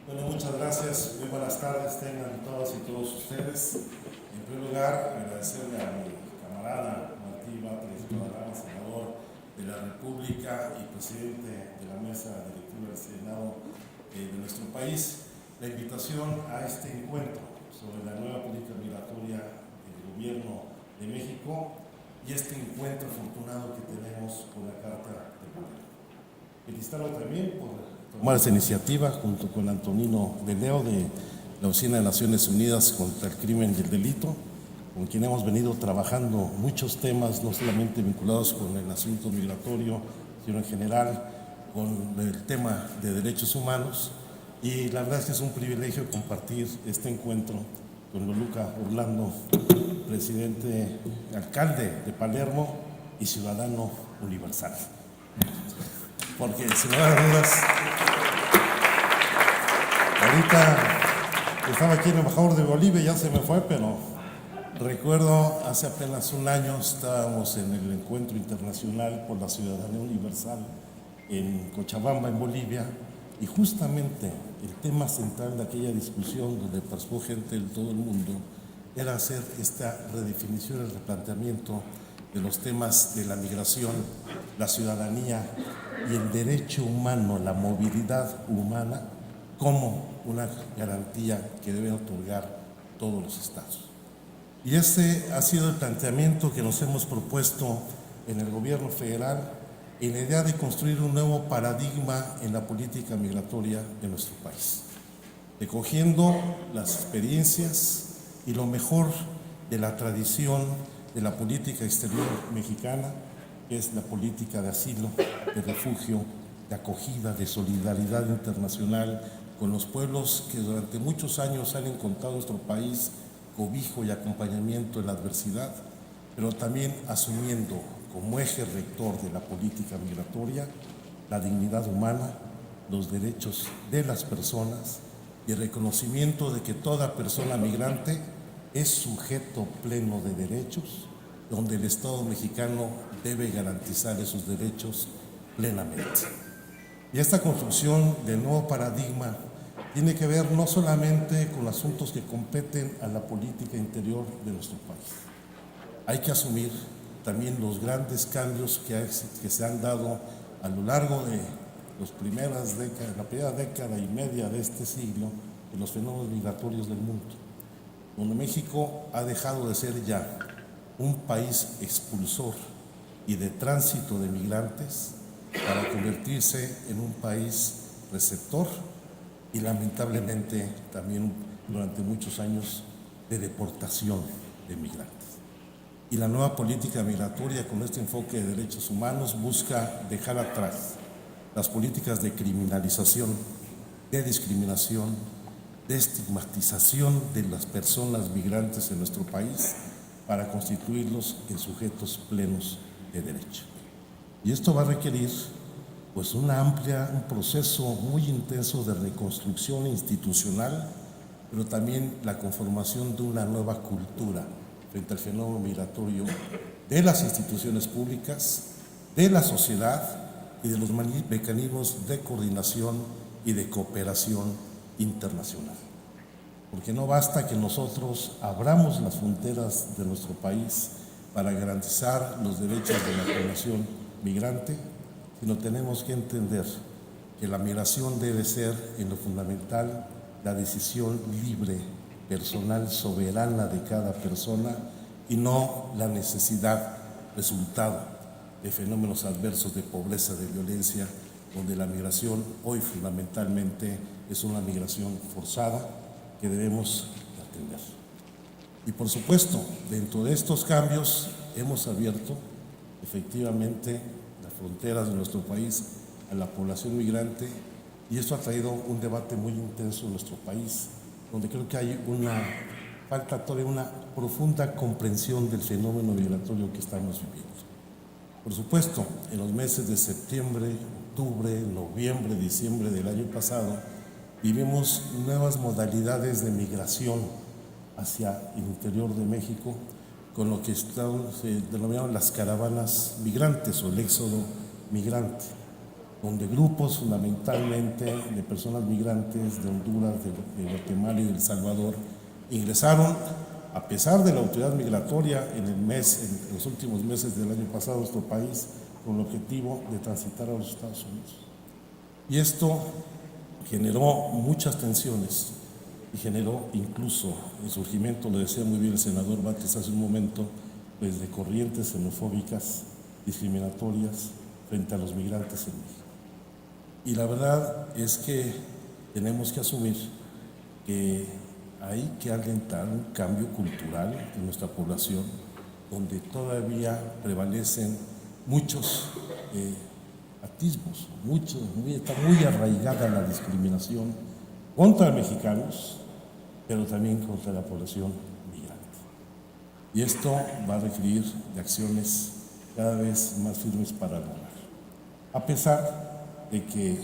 Bueno, muchas gracias. Muy buenas tardes tengan todas y todos ustedes. En primer lugar, agradecerle a mi camarada Martí Batres Guadalajara, senador de la República y presidente de la mesa directiva del Senado de nuestro país, la invitación a este encuentro sobre la nueva política migratoria del gobierno de México y este encuentro afortunado que tenemos con la Carta de Panamá. Felicitarlo también por tomar esta iniciativa junto con Antonino de Leo de la Oficina de Naciones Unidas contra el Crimen y el Delito, con quien hemos venido trabajando muchos temas, no solamente vinculados con el asunto migratorio, sino en general con el tema de derechos humanos. Y la verdad es que es un privilegio compartir este encuentro con Luca Orlando, presidente, alcalde de Palermo y ciudadano universal. Porque sin lugar a dudas, ahorita estaba aquí el embajador de Bolivia, ya se me fue, pero recuerdo hace apenas un año estábamos en el encuentro internacional por la ciudadanía universal en Cochabamba, en Bolivia, y justamente el tema central de aquella discusión donde participó gente de todo el mundo era hacer esta redefinición, el replanteamiento de los temas de la migración, la ciudadanía y el derecho humano, la movilidad humana, como una garantía que deben otorgar todos los estados. Y ese ha sido el planteamiento que nos hemos propuesto en el gobierno federal en la idea de construir un nuevo paradigma en la política migratoria de nuestro país, recogiendo las experiencias y lo mejor de la tradición de la política exterior mexicana, que es la política de asilo, de refugio, de acogida, de solidaridad internacional con los pueblos que durante muchos años han encontrado en nuestro país cobijo y acompañamiento en la adversidad, pero también asumiendo como eje rector de la política migratoria la dignidad humana, los derechos de las personas y el reconocimiento de que toda persona migrante es sujeto pleno de derechos, donde el Estado mexicano debe garantizar esos derechos plenamente. Y esta construcción del nuevo paradigma tiene que ver no solamente con asuntos que competen a la política interior de nuestro país. Hay que asumir también los grandes cambios que se han dado a lo largo de la primera década y media de este siglo en los fenómenos migratorios del mundo, donde México ha dejado de ser ya un país expulsor y de tránsito de migrantes para convertirse en un país receptor y lamentablemente también durante muchos años de deportación de migrantes. Y la nueva política migratoria con este enfoque de derechos humanos busca dejar atrás las políticas de criminalización, de discriminación, de estigmatización de las personas migrantes en nuestro país para constituirlos en sujetos plenos de derecho. Y esto va a requerir pues un proceso muy intenso de reconstrucción institucional, pero también la conformación de una nueva cultura frente al fenómeno migratorio de las instituciones públicas, de la sociedad y de los mecanismos de coordinación y de cooperación internacional. Porque no basta que nosotros abramos las fronteras de nuestro país para garantizar los derechos de la población migrante, sino tenemos que entender que la migración debe ser, en lo fundamental, la decisión libre, personal, soberana de cada persona y no la necesidad, resultado de fenómenos adversos de pobreza, de violencia, donde la migración hoy fundamentalmente es una migración forzada que debemos atender. Y por supuesto, dentro de estos cambios hemos abierto efectivamente las fronteras de nuestro país a la población migrante y esto ha traído un debate muy intenso en nuestro país, donde creo que hay falta todavía una profunda comprensión del fenómeno migratorio que estamos viviendo. Por supuesto, en los meses de septiembre, octubre, noviembre, diciembre del año pasado, vivimos nuevas modalidades de migración hacia el interior de México, con lo que se denominaron las caravanas migrantes o el éxodo migrante. donde grupos fundamentalmente de personas migrantes de Honduras, de Guatemala y de El Salvador ingresaron, a pesar de la autoridad migratoria, en los últimos meses del año pasado a nuestro país, con el objetivo de transitar a los Estados Unidos. Y esto generó muchas tensiones y generó incluso el surgimiento, lo decía muy bien el senador Batres hace un momento, pues de corrientes xenofóbicas, discriminatorias frente a los migrantes en México. Y la verdad es que tenemos que asumir que hay que alentar un cambio cultural en nuestra población, donde todavía prevalecen muchos atismos, está muy arraigada la discriminación contra mexicanos, pero también contra la población migrante. Y esto va a requerir de acciones cada vez más firmes para lograr. A pesar de que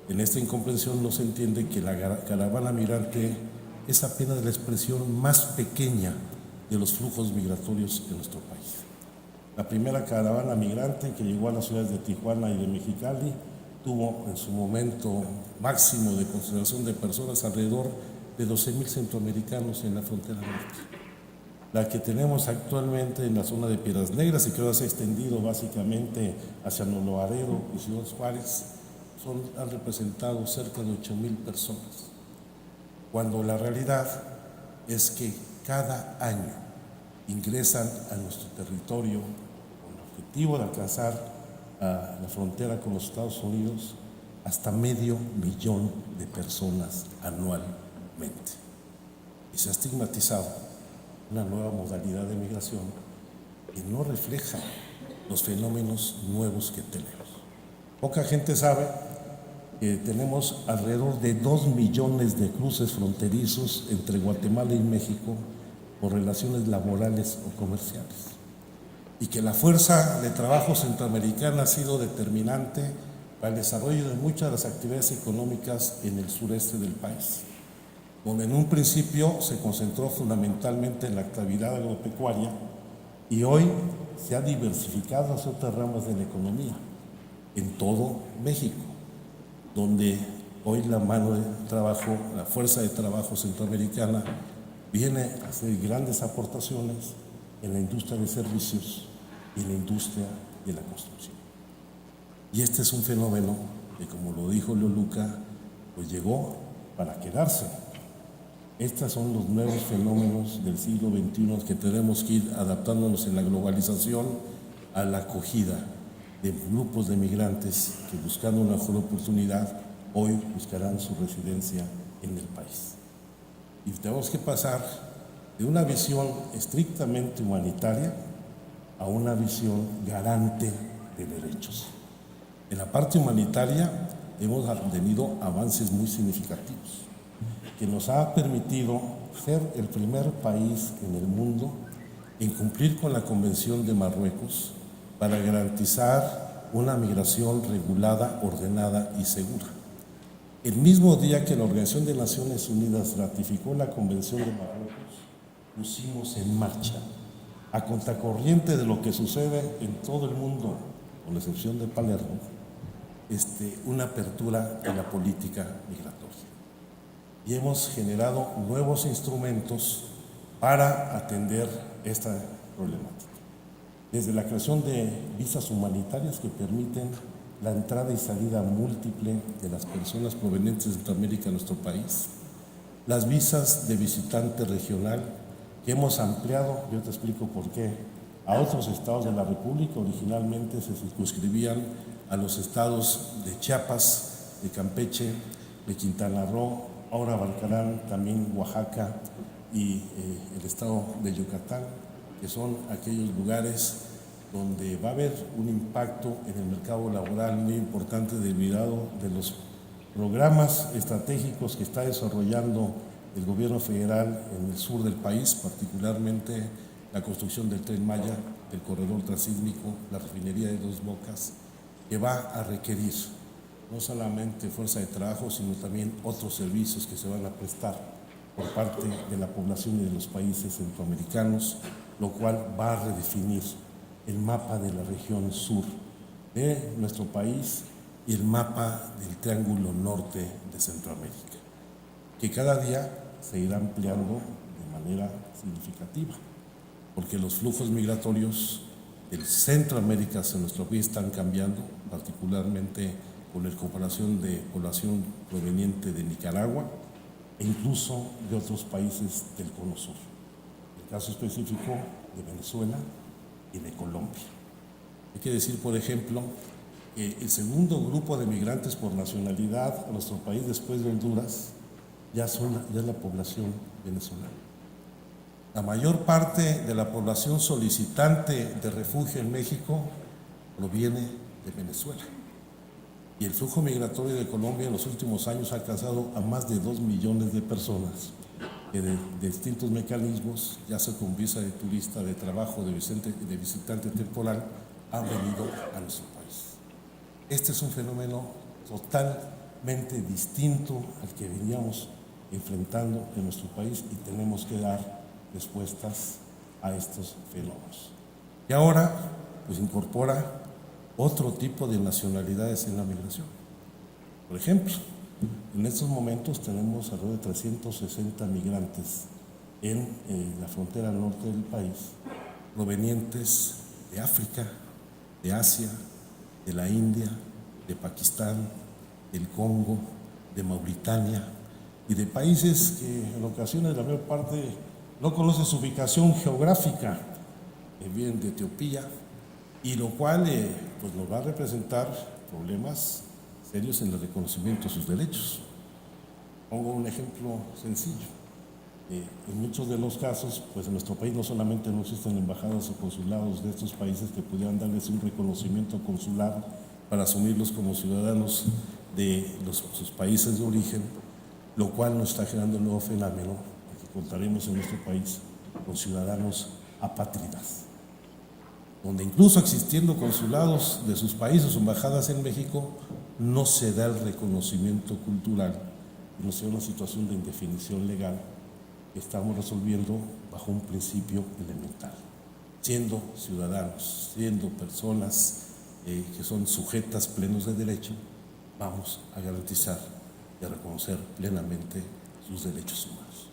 en esta incomprensión no se entiende que la caravana migrante es apenas la expresión más pequeña de los flujos migratorios en nuestro país. La primera caravana migrante que llegó a las ciudades de Tijuana y de Mexicali tuvo en su momento máximo de concentración de personas alrededor de 12,000 centroamericanos en la frontera norte. La que tenemos actualmente en la zona de Piedras Negras y que ahora se ha extendido básicamente hacia Nuevo Laredo y Ciudad Juárez han representado cerca de 8,000 personas, cuando la realidad es que cada año ingresan a nuestro territorio con el objetivo de alcanzar a la frontera con los Estados Unidos hasta 500,000 de personas anualmente. Y se ha estigmatizado una nueva modalidad de migración que no refleja los fenómenos nuevos que tenemos. Poca gente sabe que tenemos alrededor de 2 millones de cruces fronterizos entre Guatemala y México por relaciones laborales o comerciales, y que la fuerza de trabajo centroamericana ha sido determinante para el desarrollo de muchas de las actividades económicas en el sureste del país, donde en un principio se concentró fundamentalmente en la actividad agropecuaria y hoy se ha diversificado hacia otras ramas de la economía en todo México, donde hoy la mano de trabajo, la fuerza de trabajo centroamericana viene a hacer grandes aportaciones en la industria de servicios y en la industria de la construcción. Y este es un fenómeno que, como lo dijo Leoluca, pues llegó para quedarse. Estos son los nuevos fenómenos del siglo XXI que tenemos que ir adaptándonos en la globalización a la acogida de grupos de migrantes que, buscando una mejor oportunidad, hoy buscarán su residencia en el país. Y tenemos que pasar de una visión estrictamente humanitaria a una visión garante de derechos. En la parte humanitaria hemos tenido avances muy significativos que nos ha permitido ser el primer país en el mundo en cumplir con la Convención de Marruecos para garantizar una migración regulada, ordenada y segura. El mismo día que la Organización de Naciones Unidas ratificó la Convención de Marruecos, pusimos en marcha, a contracorriente de lo que sucede en todo el mundo, con la excepción de Palermo, una apertura en la política migratoria. Y hemos generado nuevos instrumentos para atender esta problemática. Desde la creación de visas humanitarias que permiten la entrada y salida múltiple de las personas provenientes de Centroamérica a nuestro país, las visas de visitante regional que hemos ampliado, yo te explico por qué, a otros estados de la República. Originalmente se circunscribían a los estados de Chiapas, de Campeche, de Quintana Roo, ahora abarcarán también Oaxaca y el estado de Yucatán, que son aquellos lugares donde va a haber un impacto en el mercado laboral muy importante debido de los programas estratégicos que está desarrollando el gobierno federal en el sur del país, particularmente la construcción del Tren Maya, del corredor transísmico, la refinería de Dos Bocas, que va a requerir no solamente fuerza de trabajo, sino también otros servicios que se van a prestar por parte de la población y de los países centroamericanos, lo cual va a redefinir el mapa de la región sur de nuestro país y el mapa del Triángulo Norte de Centroamérica, que cada día se irá ampliando de manera significativa, porque los flujos migratorios del Centroamérica hacia nuestro país están cambiando, particularmente con la incorporación de población proveniente de Nicaragua e incluso de otros países del Cono Sur. El caso específico de Venezuela y de Colombia. Hay que decir, por ejemplo, que el segundo grupo de migrantes por nacionalidad a nuestro país después de Honduras ya es la población venezolana. La mayor parte de la población solicitante de refugio en México proviene de Venezuela. Y el flujo migratorio de Colombia en los últimos años ha alcanzado a más de 2 millones de personas que de distintos mecanismos, ya sea con visa de turista, de trabajo, de visitante temporal, han venido a nuestro país. Este es un fenómeno totalmente distinto al que veníamos enfrentando en nuestro país y tenemos que dar respuestas a estos fenómenos. Y ahora, pues incorpora otro tipo de nacionalidades en la migración. Por ejemplo, en estos momentos tenemos alrededor de 360 migrantes en la frontera norte del país, provenientes de África, de Asia, de la India, de Pakistán, del Congo, de Mauritania y de países que en ocasiones la mayor parte no conoce su ubicación geográfica, vienen de Etiopía, y lo cual pues nos va a representar problemas serios en el reconocimiento de sus derechos. Pongo un ejemplo sencillo. En muchos de los casos, pues en nuestro país no solamente no existen embajadas o consulados de estos países que pudieran darles un reconocimiento consular para asumirlos como ciudadanos de sus países de origen, lo cual nos está generando un nuevo fenómeno, que contaremos en nuestro país con ciudadanos apátridas, donde incluso existiendo consulados de sus países o embajadas en México, no se da el reconocimiento cultural y nos da una situación de indefinición legal que estamos resolviendo bajo un principio elemental. Siendo ciudadanos, siendo personas que son sujetas plenos de derecho, vamos a garantizar y a reconocer plenamente sus derechos humanos.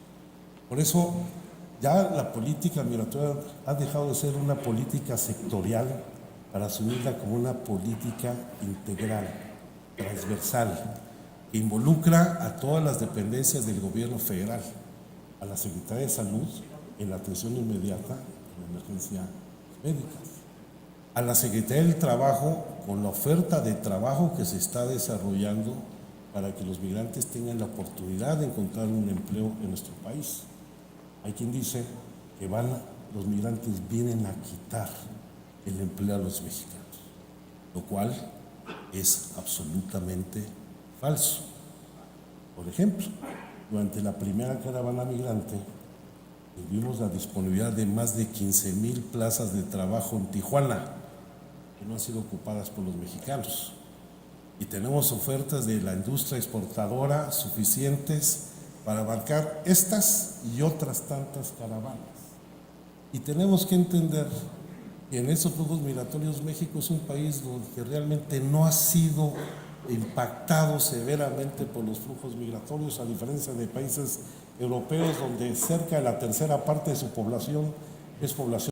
Por eso, ya la política migratoria ha dejado de ser una política sectorial para asumirla como una política integral, transversal, que involucra a todas las dependencias del gobierno federal, a la Secretaría de Salud en la atención inmediata en emergencias médicas, a la Secretaría del Trabajo con la oferta de trabajo que se está desarrollando para que los migrantes tengan la oportunidad de encontrar un empleo en nuestro país. Hay quien dice que los migrantes vienen a quitar el empleo a los mexicanos, lo cual es absolutamente falso. Por ejemplo, durante la primera caravana migrante, vimos la disponibilidad de más de 15,000 plazas de trabajo en Tijuana, que no han sido ocupadas por los mexicanos. Y tenemos ofertas de la industria exportadora suficientes para abarcar estas y otras tantas caravanas. Y tenemos que entender que en esos flujos migratorios México es un país que realmente no ha sido impactado severamente por los flujos migratorios, a diferencia de países europeos donde cerca de la tercera parte de su población es población